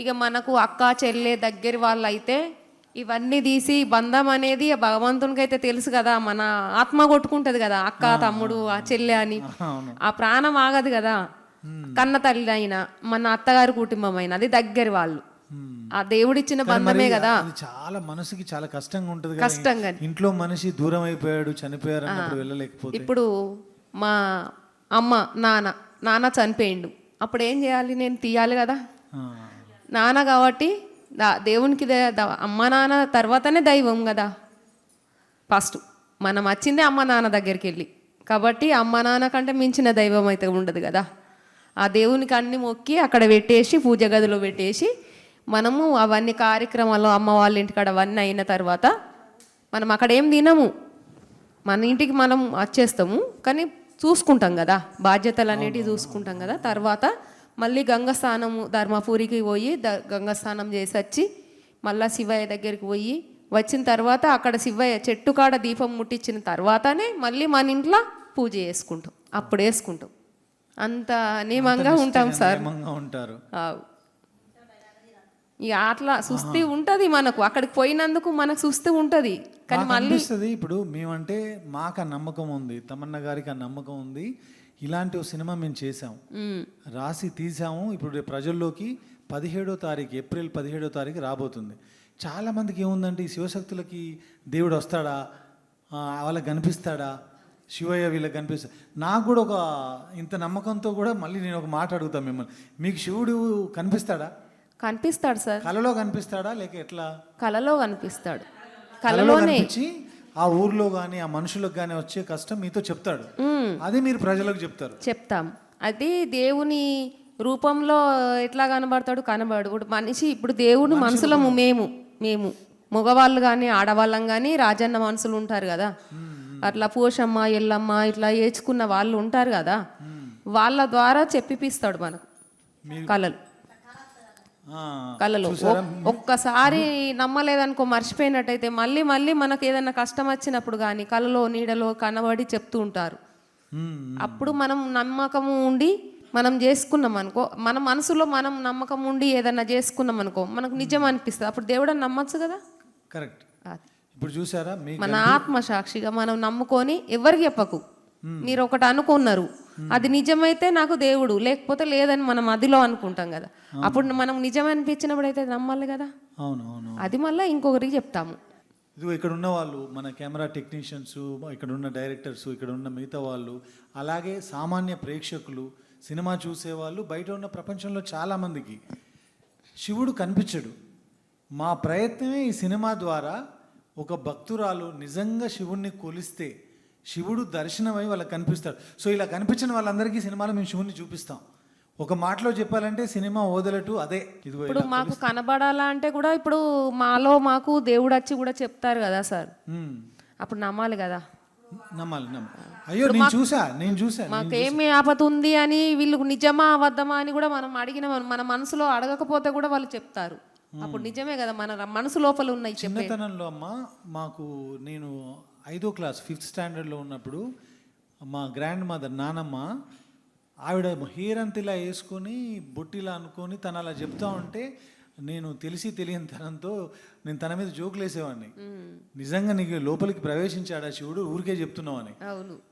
ఇక మనకు అక్క చెల్లె దగ్గర వాళ్ళు అయితే ఇవన్నీ తీసి బంధం అనేది భగవంతునికి అయితే తెలుసు కదా, మన ఆత్మ కొట్టుకుంటది కదా, అక్క తమ్ముడు ఆ చెల్లె అని. ఆ ప్రాణం ఆగదు కదా. కన్న తల్లి అయినా మన అత్తగారి కుటుంబం అయినా అది దగ్గర వాళ్ళు, ఆ దేవుడిచ్చిన బంధమే కదా. చాలా మనసుకి చాలా కష్టంగా ఉంటుంది, కష్టంగా. ఇంట్లో మనిషి దూరం అయిపోయాడు, చనిపోయారు అన్నప్పుడు వెళ్ళలేకపోతే. ఇప్పుడు మా అమ్మ నాన్న చనిపోయిండు, అప్పుడు ఏం చేయాలి, నేను తీయాలి కదా. నాన్న కాబట్టి దేవునికి అమ్మ నాన్న తర్వాతనే దైవం కదా. ఫస్ట్ మనం వచ్చిందే అమ్మ నాన్న దగ్గరికి వెళ్ళి, కాబట్టి అమ్మ నాన్న కంటే మించిన దైవం అయితే ఉండదు కదా. ఆ దేవునికి అన్ని మొక్కి అక్కడ పెట్టేసి పూజ గదిలో పెట్టేసి మనము అవన్నీ కార్యక్రమాలు అమ్మ వాళ్ళ ఇంటికాడ అవన్నీ అయిన తర్వాత మనం అక్కడ ఏం తినము, మన ఇంటికి మనం వచ్చేస్తాము, కానీ చూసుకుంటాం కదా, బాధ్యతలు అనేటివి చూసుకుంటాం కదా. తర్వాత మళ్ళీ గంగస్నానము ధర్మపురికి పోయి గంగస్నానం చేసి వచ్చి మళ్ళీ శివయ్య దగ్గరికి పోయి వచ్చిన తర్వాత అక్కడ శివయ్య చెట్టు కాడ దీపం ముట్టించిన తర్వాతనే మళ్ళీ మన ఇంట్లో పూజ చేసుకుంటాం, అప్పుడు వేసుకుంటాం. అంత నియమంగా ఉంటాం సార్. ఉంటారు. ఇక అట్లా సుస్థి ఉంటుంది మనకు, అక్కడికి పోయినందుకు మనకు సుస్థి ఉంటుంది. కానీ మళ్ళీ ఇప్పుడు మేమంటే మాకు ఆ నమ్మకం ఉంది, తమన్నా గారికి ఆ నమ్మకం ఉంది. ఇలాంటి ఒక సినిమా మేము చేసాము, రాసి తీసాము. ఇప్పుడు ప్రజల్లోకి 17వ తారీఖు ఏప్రిల్ 17వ తారీఖు రాబోతుంది. చాలామందికి ఏముందంటే ఈ శివశక్తులకి దేవుడు వస్తాడా, వాళ్ళకి కనిపిస్తాడా, శివయ్య వీళ్ళకి కనిపిస్తాడు. నాకు కూడా ఒక ఇంత నమ్మకంతో కూడా మళ్ళీ నేను ఒక మాట అడుగుతాను మిమ్మల్ని, మీకు శివుడు కనిపిస్తాడా? కనిపిస్తాడు సార్. కలలో కనిపిస్తాడా లేక ఎట్లా? కలలో కనిపిస్తాడు. కలలో కనిపించి ఆ ఊర్లో కానీ ఆ మనుషులకు కానీ వచ్చే కష్టం మీతో చెప్తాడు, అది మీరు ప్రజలకు చెప్తారు. చెప్తాం. అది దేవుని రూపంలో ఎట్లా కనబడతాడు, కనబడు. ఇప్పుడు మనిషి, ఇప్పుడు దేవుని మనసులము మేము మగవాళ్ళు కానీ ఆడవాళ్ళం కానీ రాజన్న మనుషులు ఉంటారు కదా, అట్లా పోషమ్మ ఎల్లమ్మ ఇట్లా ఏడ్చుకున్న వాళ్ళు ఉంటారు కదా, వాళ్ళ ద్వారా చెప్పిపిస్తాడు మనకు కళలో. ఒక్కసారి నమ్మలేదనుకో, మర్చిపోయినట్టయితే మళ్ళీ మళ్ళీ మనకు ఏదైనా కష్టం వచ్చినప్పుడు కానీ కళలో నీడలో కనబడి చెప్తూ ఉంటారు. అప్పుడు మనం నమ్మకము ఉండి మనం చేసుకున్నాం అనుకో, మన మనసులో మనం నమ్మకం ఉండి ఏదైనా చేసుకున్నాం అనుకో, మనకు నిజం అనిపిస్తుంది. అప్పుడు దేవుడు అని నమ్మచ్చు కదా. కరెక్ట్. ఇప్పుడు చూసారా, మన ఆత్మసాక్షిగా మనం నమ్ముకొని ఎవరికి చెప్పకు. మీరు ఒకటి అనుకున్నారు, అది నిజమైతే నాకు దేవుడు, లేకపోతే లేదని మనం అదిలో అనుకుంటాం కదా. అప్పుడు మనం నిజం అనిపించినప్పుడు అయితే నమ్మాలి కదా. అవును. అది మళ్ళీ ఇంకొకరికి చెప్తాము. ఇదిగో ఇక్కడ ఉన్న వాళ్ళు, మన కెమెరా టెక్నీషియన్స్, ఇక్కడ ఉన్న డైరెక్టర్స్, ఇక్కడ ఉన్న మిగతా వాళ్ళు, అలాగే సామాన్య ప్రేక్షకులు, సినిమా చూసేవాళ్ళు, బయట ఉన్న ప్రపంచంలో చాలామందికి శివుడు కనిపించడు. మా ప్రయత్నమే ఈ సినిమా ద్వారా ఒక భక్తురాలు నిజంగా శివుణ్ణి కొలిస్తే శివుడు దర్శనమై వాళ్ళకి కనిపిస్తాడు. సో ఇలా కనిపించిన వాళ్ళందరికీ సినిమాలో మేము శివుణ్ణి చూపిస్తాం. ఒక మాటలో చెప్పాలంటే సినిమా వదలటు అదే. ఇప్పుడు మాకు కనబడాలా అంటే కూడా ఇప్పుడు మాకు దేవుడు వచ్చి కూడా చెప్తారు కదా సార్, అప్పుడు నమ్మాలి కదా. నమ్మాలి. అయ్యో నేను చూసా మాకు ఏమి ఆపద ఉంది అని వీళ్ళు నిజమా అబద్ధమా అని కూడా మనం అడిగిన మన మనసులో అడగకపోతే కూడా వాళ్ళు చెప్తారు. అప్పుడు నిజమే కదా, మన మనసు లోపల ఉన్నాయి. చిన్నతనంలో అమ్మ మాకు, నేను 5వ క్లాస్ 5th స్టాండర్డ్లో ఉన్నప్పుడు మా గ్రాండ్ మదర్ నానమ్మ, ఆవిడ హెయిర్ అంత ఇలా వేసుకొని బొట్టిలా అనుకొని తను అలా చెప్తా ఉంటే నేను తెలియని తనంతో నేను తన మీద జోకులు వేసేవాడిని. నిజంగా నీకు లోపలికి ప్రవేశించాడా శివుడు, ఊరికే చెప్తున్నావు అని.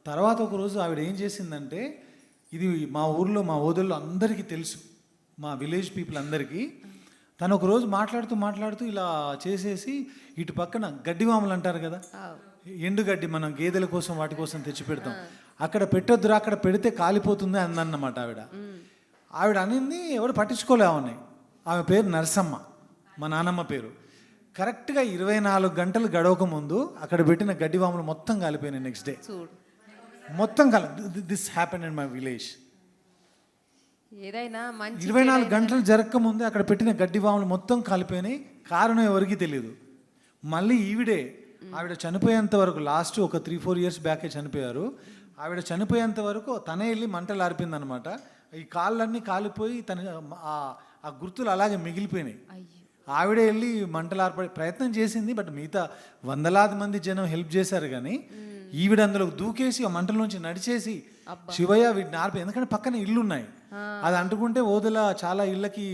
తర్వాత ఒకరోజు ఆవిడ ఏం చేసిందంటే, ఇది మా ఊర్లో మా ఓదల్లో అందరికీ తెలుసు, మా విలేజ్ పీపుల్ అందరికీ. తను ఒకరోజు మాట్లాడుతూ ఇలా చేసేసి ఇటు పక్కన గడ్డివాములు అంటారు కదా, ఎండుగడ్డి మనం గేదెల కోసం వాటి కోసం తెచ్చి పెడతాం, అక్కడ పెట్టొద్దురా, అక్కడ పెడితే కాలిపోతుంది అందన్నమాట ఆవిడ అనింది. ఎవరు పట్టించుకోలే ఆమె పేరు నరసమ్మ, మా నాన్నమ్మ పేరు. కరెక్ట్గా 24 గంటలు గడవక ముందు అక్కడ పెట్టిన గడ్డివాములు మొత్తం కాలిపోయినాయి. నెక్స్ట్ డే మొత్తం this happen in my village. ఏదైనా 24 గంటలు జరగక ముందే అక్కడ పెట్టిన గడ్డివాములు మొత్తం కాలిపోయినాయి. కారణం ఎవరికి తెలియదు. మళ్ళీ ఆవిడ చనిపోయేంత వరకు, లాస్ట్ ఒక 3-4 ఇయర్స్ బ్యాకే చనిపోయారు. ఆవిడ చనిపోయేంత వరకు తనే వెళ్ళి మంటలు ఆర్పింది అనమాట. ఈ కాళ్ళన్నీ కాలిపోయి ఆ గుర్తులు అలాగే మిగిలిపోయినాయి. ఆవిడే వెళ్ళి మంటలు ఆర్పడే ప్రయత్నం చేసింది, బట్ మిగతా వందలాది మంది జనం హెల్ప్ చేశారు. కానీ ఈవిడ అందులో దూకేసి ఆ మంటల నుంచి నడిచేసి శివయ్య వీటిని ఆర్పి, ఎందుకంటే పక్కన ఇల్లు ఉన్నాయి, అది అంటుకుంటే ఓదల చాలా ఇళ్ళకి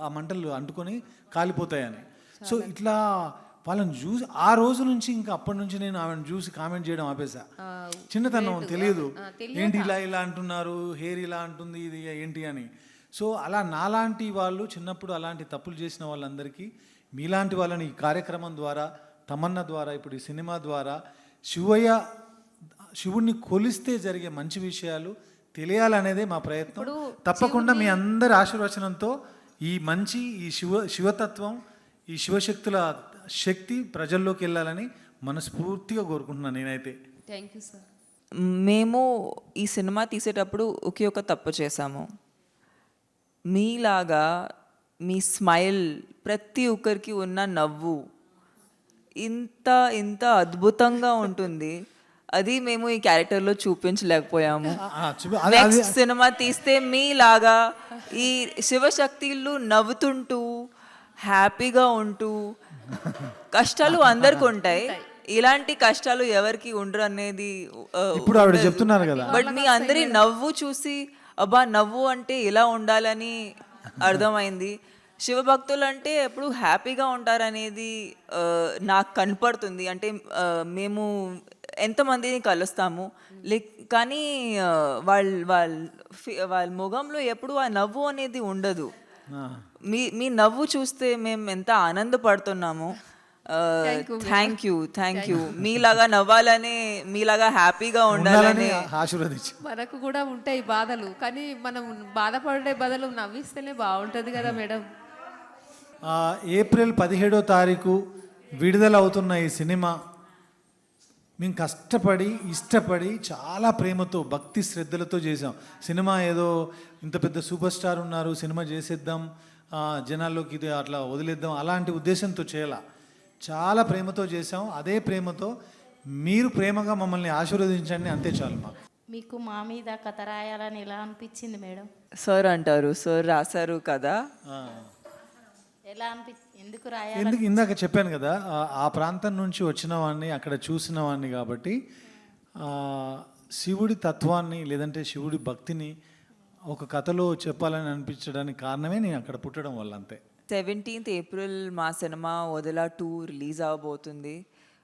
ఆ మంటలు అంటుకొని కాలిపోతాయని. సో ఇట్లా వాళ్ళని చూసి ఆ రోజు నుంచి ఇంకా అప్పటి నుంచి నేను ఆమెను చూసి కామెంట్ చేయడం ఆపేసా. చిన్నతనం తెలియదు, ఏంటి ఇలా అంటున్నారు, హెయిర్ ఇలా అంటుంది, ఇది ఏంటి అని. సో అలా నాలాంటి వాళ్ళు చిన్నప్పుడు అలాంటి తప్పులు చేసిన వాళ్ళందరికీ, మీలాంటి వాళ్ళని ఈ కార్యక్రమం ద్వారా, తమన్నా ద్వారా, ఇప్పుడు ఈ సినిమా ద్వారా శివుణ్ణి కొలిస్తే జరిగే మంచి విషయాలు తెలియాలనేదే మా ప్రయత్నం. తప్పకుండా మీ అందరి ఆశీర్వచనంతో ఈ శివతత్వం, ఈ శివశక్తుల శక్తి ప్రజల్లోకి వెళ్ళాలని మనస్ఫూర్తిగా కోరుకుంటున్నాను నేనైతే. Thank you sir. మేము ఈ సినిమా తీసేటప్పుడు ఒకే ఒక తప్పు చేశాము. మీలాగా మీ స్మైల్, ప్రతి ఒక్కరికి ఉన్న నవ్వు ఇంత అద్భుతంగా ఉంటుంది, అది మేము ఈ క్యారెక్టర్లో చూపించలేకపోయాము. నెక్స్ట్ సినిమా తీస్తే మీలాగా ఈ శివశక్తులు నవ్వుతుంటూ హ్యాపీగా ఉంటూ, కష్టాలు అందరికి ఉంటాయి, ఇలాంటి కష్టాలు ఎవరికి ఉండరు అనేది ఇప్పుడు ఆవిడ చెప్తున్నారు కదా. బట్ మీ అందరి నవ్వు చూసి అబ్బా నవ్వు అంటే ఇలా ఉండాలని అర్థమైంది. శివభక్తులు అంటే ఎప్పుడు హ్యాపీగా ఉంటారనేది నాకు కనపడుతుంది. అంటే మేము ఎంతమందిని కలుస్తాము, కానీ వాళ్ళ ముఖంలో ఎప్పుడు ఆ నవ్వు అనేది ఉండదు. మీ నవ్వు చూస్తే మేము ఎంత ఆనందపడుతున్నాము. Thank you. మీలాగా నవ్వాలని, మీలాగా హ్యాపీగా ఉండాలని ఆశీర్వదించు. మనకు కూడా ఉంటాయి బాధలు, కానీ మనం బాధపడే బదులు నవ్విస్తేనే బాగుంటుంది కదా మేడం. ఏప్రిల్ 17వ తారీఖు విడుదల అవుతున్న ఈ సినిమా మేము కష్టపడి ఇష్టపడి చాలా ప్రేమతో భక్తి శ్రద్ధలతో చేసాం. సినిమా ఏదో ఇంత పెద్ద సూపర్ స్టార్ ఉన్నారు సినిమా చేసేద్దాం జనాల్లోకి ఇది అట్లా వదిలేద్దాం అలాంటి ఉద్దేశంతో చేయాల. చాలా ప్రేమతో చేసాం. అదే ప్రేమతో మీరు ప్రేమగా మమ్మల్ని ఆశీర్వదించండి, అంతే చాలు మాకు. మీకు మా మీద కథ రాయాలని ఎలా అనిపించింది మేడం? సార్ అంటారు, సార్ రాశారు కదా. ఎలా ఎందుకు రాయాలి? ఎందుకు ఇందాక చెప్పాను కదా, ఆ ప్రాంతం నుంచి వచ్చిన వాడిని అక్కడ చూసిన వాడిని కాబట్టి శివుడి తత్వాన్ని లేదంటే శివుడి భక్తిని ఒక కథలో చెప్పాలని అనిపించడానికి కారణమే నేను అక్కడ పుట్టడం వల్ల, అంతే. 17th April మా సినిమా వదిలా 2 రిలీజ్ అవబోతుంది.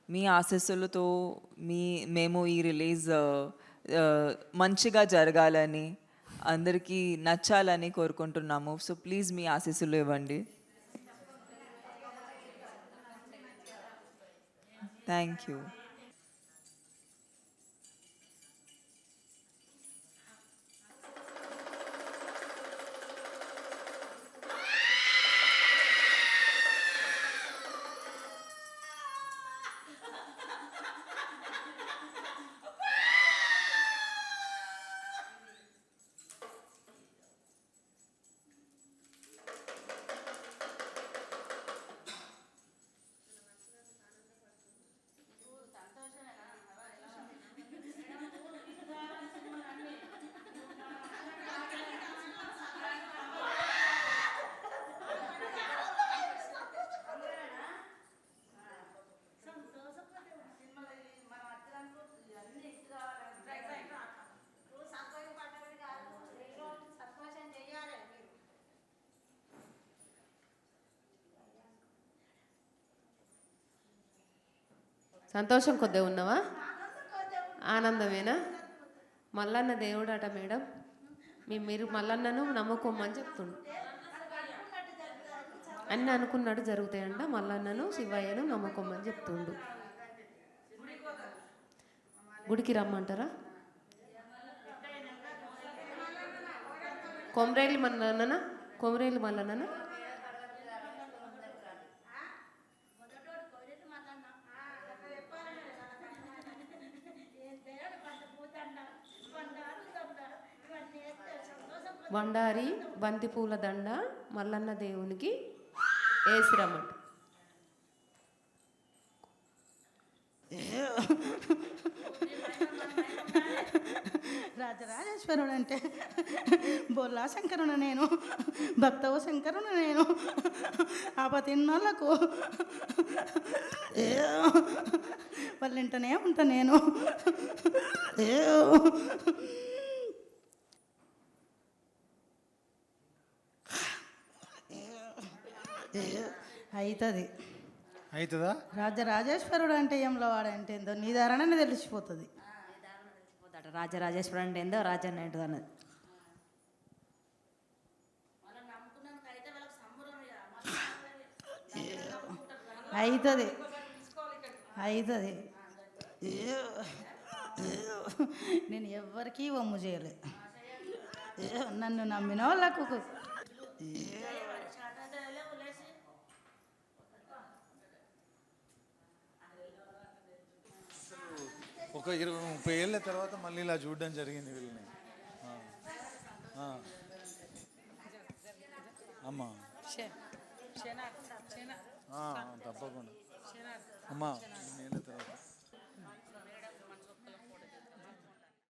మీ ఆశీస్సులతో మేము ఈ రిలీజ్ మంచిగా జరగాలని అందరికీ నచ్చాలని కోరుకుంటున్నాము. సో ప్లీజ్ మీ ఆశీస్సులు ఇవ్వండి. Thank you. సంతోషం కొద్దిగా ఉన్నావా? ఆనందమేనా? మల్లన్న దేవుడు అట మేడం. మీరు మల్లన్నను నమ్ముకోమని చెప్తుండు. అన్నీ అనుకున్నాడు జరుగుతాయంట. మల్లన్నను శివయ్యను నమ్ముకోమని చెప్తుండు. గుడికి రమ్మంటారా? కొమరేలి మల్లన్న, కొమరేలి మల్లన్న. బండారి బంతిపూల దండ మల్లన్న దేవునికి వేసిరమ్మంట. రాజరాజేశ్వరుడు అంటే బొల్లా శంకరుడు నేను, భక్తవ శంకరుడు నేను, ఆపతిన్నోళ్ళకు వాళ్ళింటనే ఉంటా నేను. అవుతుందా? రాజరాజేశ్వరుడు అంటే ఏంలో వాడంటే ఏందో నీ ధారణనే తెలిసిపోతుంది. రాజరాజేశ్వరుడు అంటే ఏందో రాజన్న ఏంటో అన్నది. అవుతుంది అవుతుంది. నేను ఎవ్వరికీ వమ్ము చేయలే. నన్ను నమ్మిన వాళ్ళకు ఒక 20-30 ఏళ్ళ తర్వాత మళ్ళీ ఇలా చూడడం జరిగింది వీళ్ళని. అమ్మా తప్పకుండా అమ్మా 2 ఏళ్ళ తర్వాత